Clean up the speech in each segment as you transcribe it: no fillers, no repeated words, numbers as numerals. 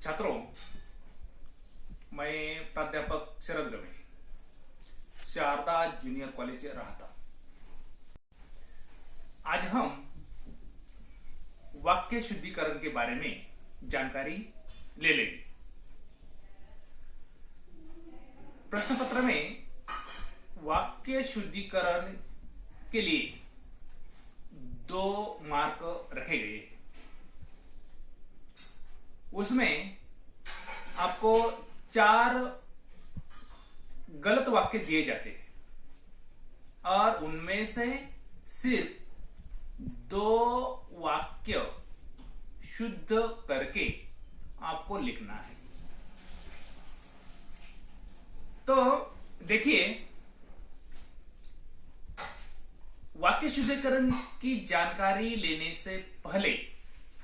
छात्रों, मैं प्राध्यापक शरद गमे, शारदा जूनियर कॉलेज रहता। आज हम वाक्य शुद्धिकरण के बारे में जानकारी ले लेंगे। प्रश्न पत्र में वाक्य शुद्धिकरण के लिए 2 मार्क रखे गए। उसमें आपको 4 गलत वाक्य दिए जाते हैं और उनमें से सिर्फ 2 वाक्य शुद्ध करके आपको लिखना है। तो देखिए, वाक्य शुद्धिकरण की जानकारी लेने से पहले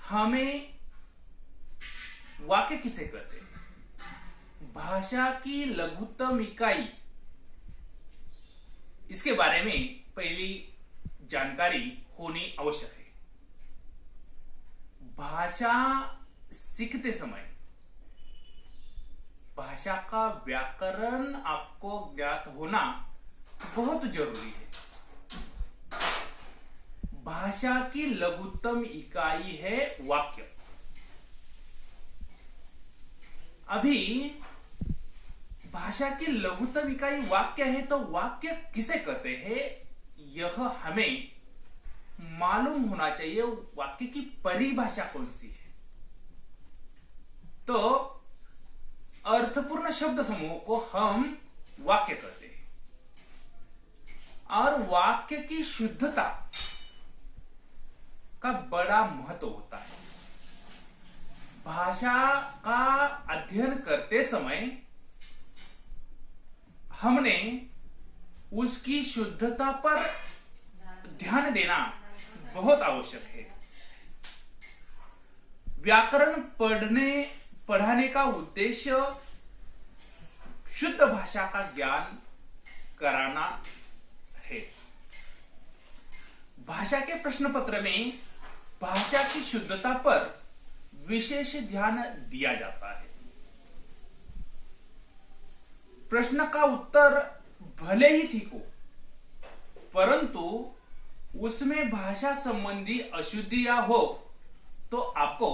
हमें वाक्य किसे कहते हैं, भाषा की लघुत्तम इकाई, इसके बारे में पहली जानकारी होनी आवश्यक है। भाषा सीखते समय भाषा का व्याकरण आपको ज्ञात होना बहुत जरूरी है। भाषा की लघुत्तम इकाई है वाक्य। अभी भाषा की लघुत्तम इकाई वाक्य है, तो वाक्य किसे कहते हैं यह हमें मालूम होना चाहिए। वाक्य की परिभाषा कौन सी है? तो अर्थपूर्ण शब्द समूह को हम वाक्य कहते हैं और वाक्य की शुद्धता का बड़ा महत्व होता है। भाषा का अध्ययन करते समय हमने उसकी शुद्धता पर ध्यान देना बहुत आवश्यक है। व्याकरण पढ़ाने का उद्देश्य शुद्ध भाषा का ज्ञान कराना है। भाषा के प्रश्न पत्र में भाषा की शुद्धता पर विशेष ध्यान दिया जाता है। प्रश्न का उत्तर भले ही ठीक हो, परंतु उसमें भाषा संबंधी अशुद्धियां हो तो आपको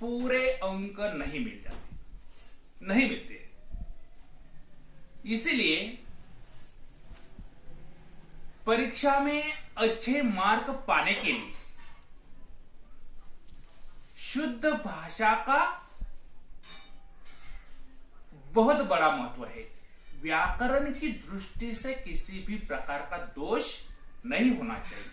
पूरे अंक नहीं मिलते। इसीलिए परीक्षा में अच्छे मार्क पाने के लिए शुद्ध भाषा का बहुत बड़ा महत्व है। व्याकरण की दृष्टि से किसी भी प्रकार का दोष नहीं होना चाहिए।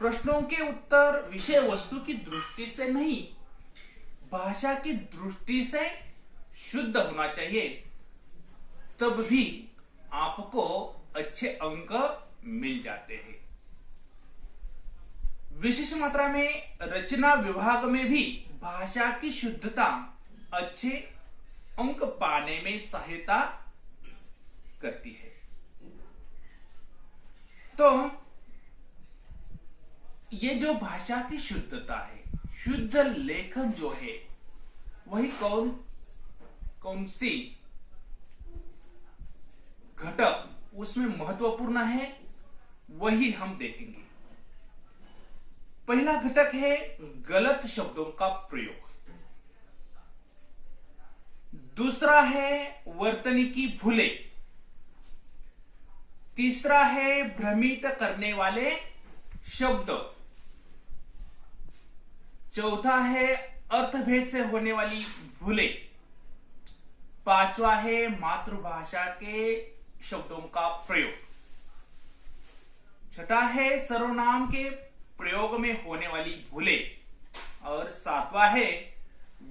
प्रश्नों के उत्तर विषय वस्तु की दृष्टि से नहीं, भाषा की दृष्टि से शुद्ध होना चाहिए, तब भी आपको अच्छे अंक मिल जाते हैं। विशेष मात्रा में रचना विभाग में भी भाषा की शुद्धता अच्छे अंक पाने में सहायता करती है। तो ये जो भाषा की शुद्धता है, शुद्ध लेखन जो है, वही कौन सी घटक उसमें महत्वपूर्ण है, वही हम देखेंगे। पहला घटक है गलत शब्दों का प्रयोग। दूसरा है वर्तनीकी भूलें। तीसरा है भ्रमित करने वाले शब्द। चौथा है अर्थभेद से होने वाली भूलें। 5वां है मातृभाषा के शब्दों का प्रयोग। 6ठा है सर्वनाम के प्रयोग में होने वाली भूलें। और 7वां है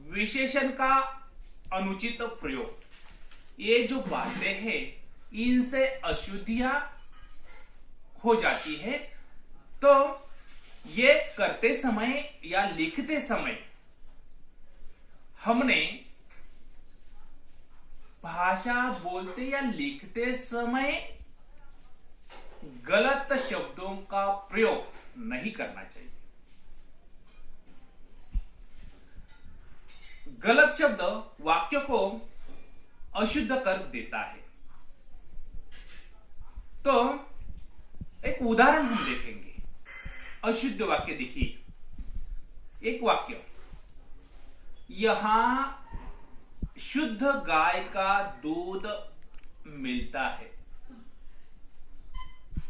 विशेषण का अनुचित प्रयोग। ये जो बातें हैं, इनसे अशुद्धियां हो जाती है। तो ये करते समय या लिखते समय हमने भाषा बोलते या लिखते समय गलत शब्दों का प्रयोग नहीं करना चाहिए। गलत शब्द वाक्य को अशुद्ध कर देता है। तो एक उदाहरण हम देखेंगे। अशुद्ध वाक्य देखिए। एक वाक्य, यहां शुद्ध गाय का दूध मिलता है,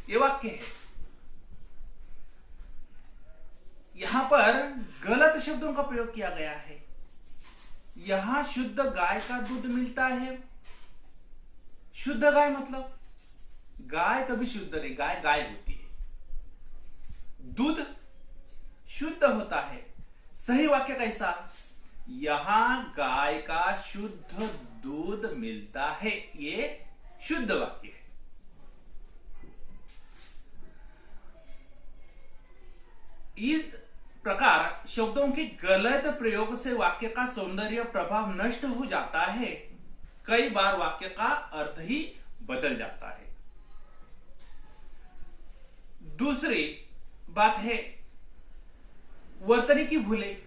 ये वाक्य है। यहां पर गलत शब्दों का प्रयोग किया गया है। यहां शुद्ध गाय का दूध मिलता है। शुद्ध गाय मतलब गाय कभी शुद्ध नहीं, गाय गाय होती है। दूध शुद्ध होता है। सही वाक्य कैसा? यहां गाय का शुद्ध दूध मिलता है, ये शुद्ध वाक्य है। इस प्रकार शब्दों के गलत प्रयोग से वाक्य का सौंदर्य प्रभाव नष्ट हो जाता है। कई बार वाक्य का अर्थ ही बदल जाता है। दूसरी बात है वर्तनी की भूलें।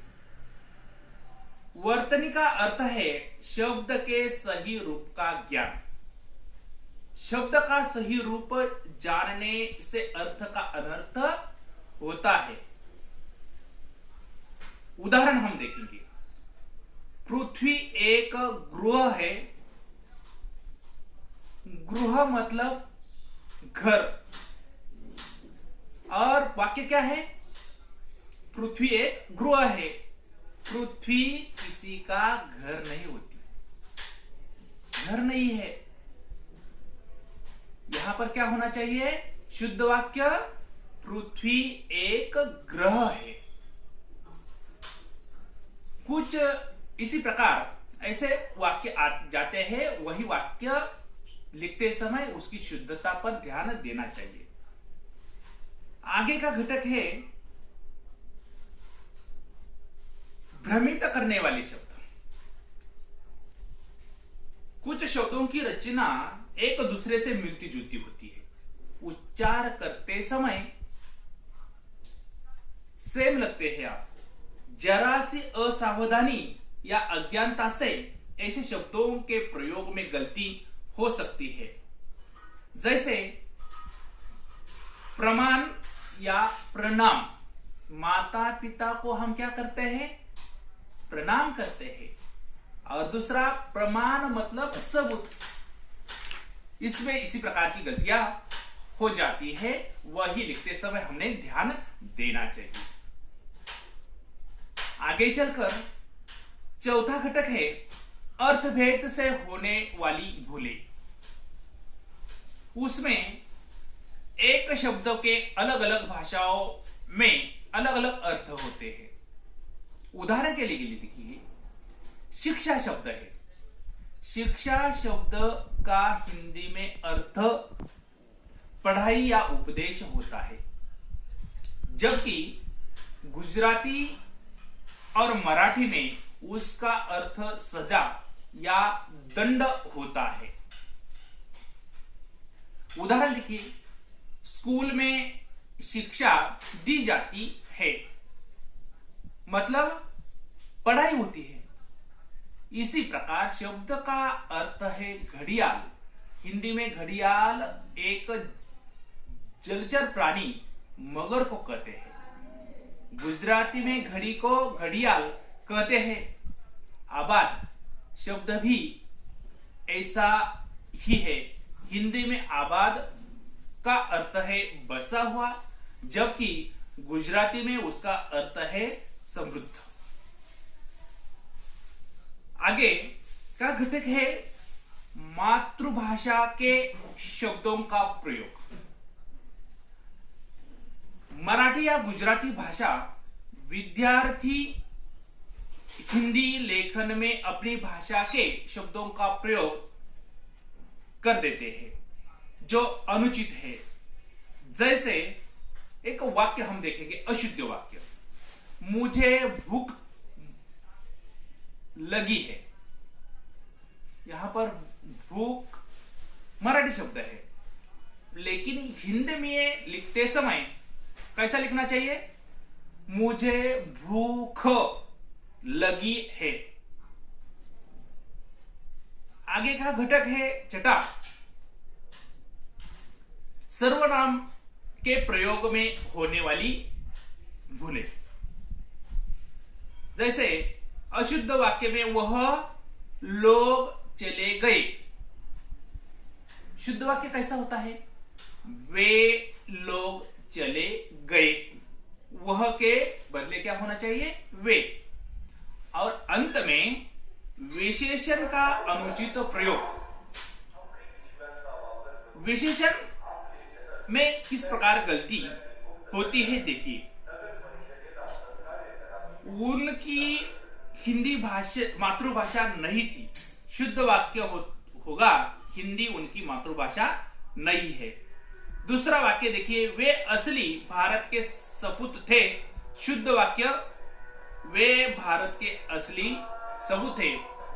वर्तनी का अर्थ है शब्द के सही रूप का ज्ञान। शब्द का सही रूप जानने से अर्थ का अनर्थ होता है। उदाहरण हम देखेंगे। पृथ्वी एक गृह है। गृह मतलब घर, और वाक्य क्या है? पृथ्वी एक गृह है। पृथ्वी किसी का घर नहीं होती, घर नहीं है। यहां पर क्या होना चाहिए? शुद्ध वाक्य, पृथ्वी एक ग्रह है। कुछ इसी प्रकार ऐसे वाक्य आ जाते हैं। वही वाक्य लिखते समय उसकी शुद्धता पर ध्यान देना चाहिए। आगे का घटक है भ्रमित करने वाले शब्द। कुछ शब्दों की रचना एक दूसरे से मिलती जुलती होती है। उच्चार करते समय सेम लगते हैं आपको। जरा सी असावधानी या अज्ञानता से ऐसे शब्दों के प्रयोग में गलती हो सकती है। जैसे प्रमाण या प्रणाम। माता पिता को हम क्या करते हैं? प्रणाम करते हैं। और दूसरा प्रमाण मतलब सबूत। इसमें इसी प्रकार की गलतियां हो जाती है। वही लिखते समय हमने ध्यान देना चाहिए। आगे चलकर चौथा घटक है अर्थभेद से होने वाली भूलें। उसमें एक शब्द के अलग अलग भाषाओं में अलग अलग अर्थ होते हैं। उदाहरण के लिए देखिए, शिक्षा शब्द है। शिक्षा शब्द का हिंदी में अर्थ पढ़ाई या उपदेश होता है, जबकि गुजराती और मराठी में उसका अर्थ सजा या दंड होता है। उदाहरण देखिए, स्कूल में शिक्षा दी जाती है मतलब पढ़ाई होती है। इसी प्रकार शब्द का अर्थ है घड़ियाल। हिंदी में घड़ियाल एक जलचर प्राणी मगर को कहते हैं। गुजराती में घड़ी को घड़ियाल कहते हैं। आबाद शब्द भी ऐसा ही है। हिंदी में आबाद का अर्थ है बसा हुआ, जबकि गुजराती में उसका अर्थ है समृद्ध। आगे का घटक है मातृभाषा के शब्दों का प्रयोग। मराठी या गुजराती भाषा विद्यार्थी हिंदी लेखन में अपनी भाषा के शब्दों का प्रयोग कर देते हैं जो अनुचित है। जैसे एक वाक्य हम देखेंगे, अशुद्ध वाक्य। मुझे भूख लगी है। यहां पर भूख मराठी शब्द है, लेकिन हिंदी में लिखते समय कैसा लिखना चाहिए? मुझे भूख लगी है। आगे का घटक है छठा, सर्वनाम के प्रयोग में होने वाली भूलें। जैसे अशुद्ध वाक्य में वह लोग चले गए, शुद्ध वाक्य कैसा होता है? वे लोग चले गए। वह के बदले क्या होना चाहिए? वे। और अंत में विशेषण का अनुचित प्रयोग। विशेषण में किस प्रकार गलती होती है देखिए। उनकी हिंदी भाषा मातृभाषा नहीं थी, शुद्ध वाक्य होगा हिंदी उनकी मातृभाषा नहीं है। दूसरा वाक्य देखिए, वे असली भारत के सपूत थे, शुद्ध वाक्य वे भारत के असली सपूत थे।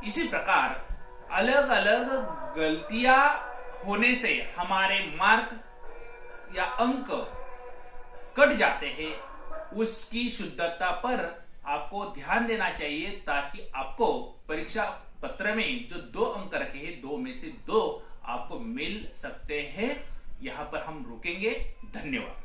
इसी प्रकार अलग अलग गलतियां होने से हमारे मार्क या अंक कट जाते हैं। उसकी शुद्धता पर आपको ध्यान देना चाहिए ताकि आपको परीक्षा पत्र में जो 2 अंक रखे हैं 2 में से 2 आपको मिल सकते हैं। यहां पर हम रुकेंगे। धन्यवाद।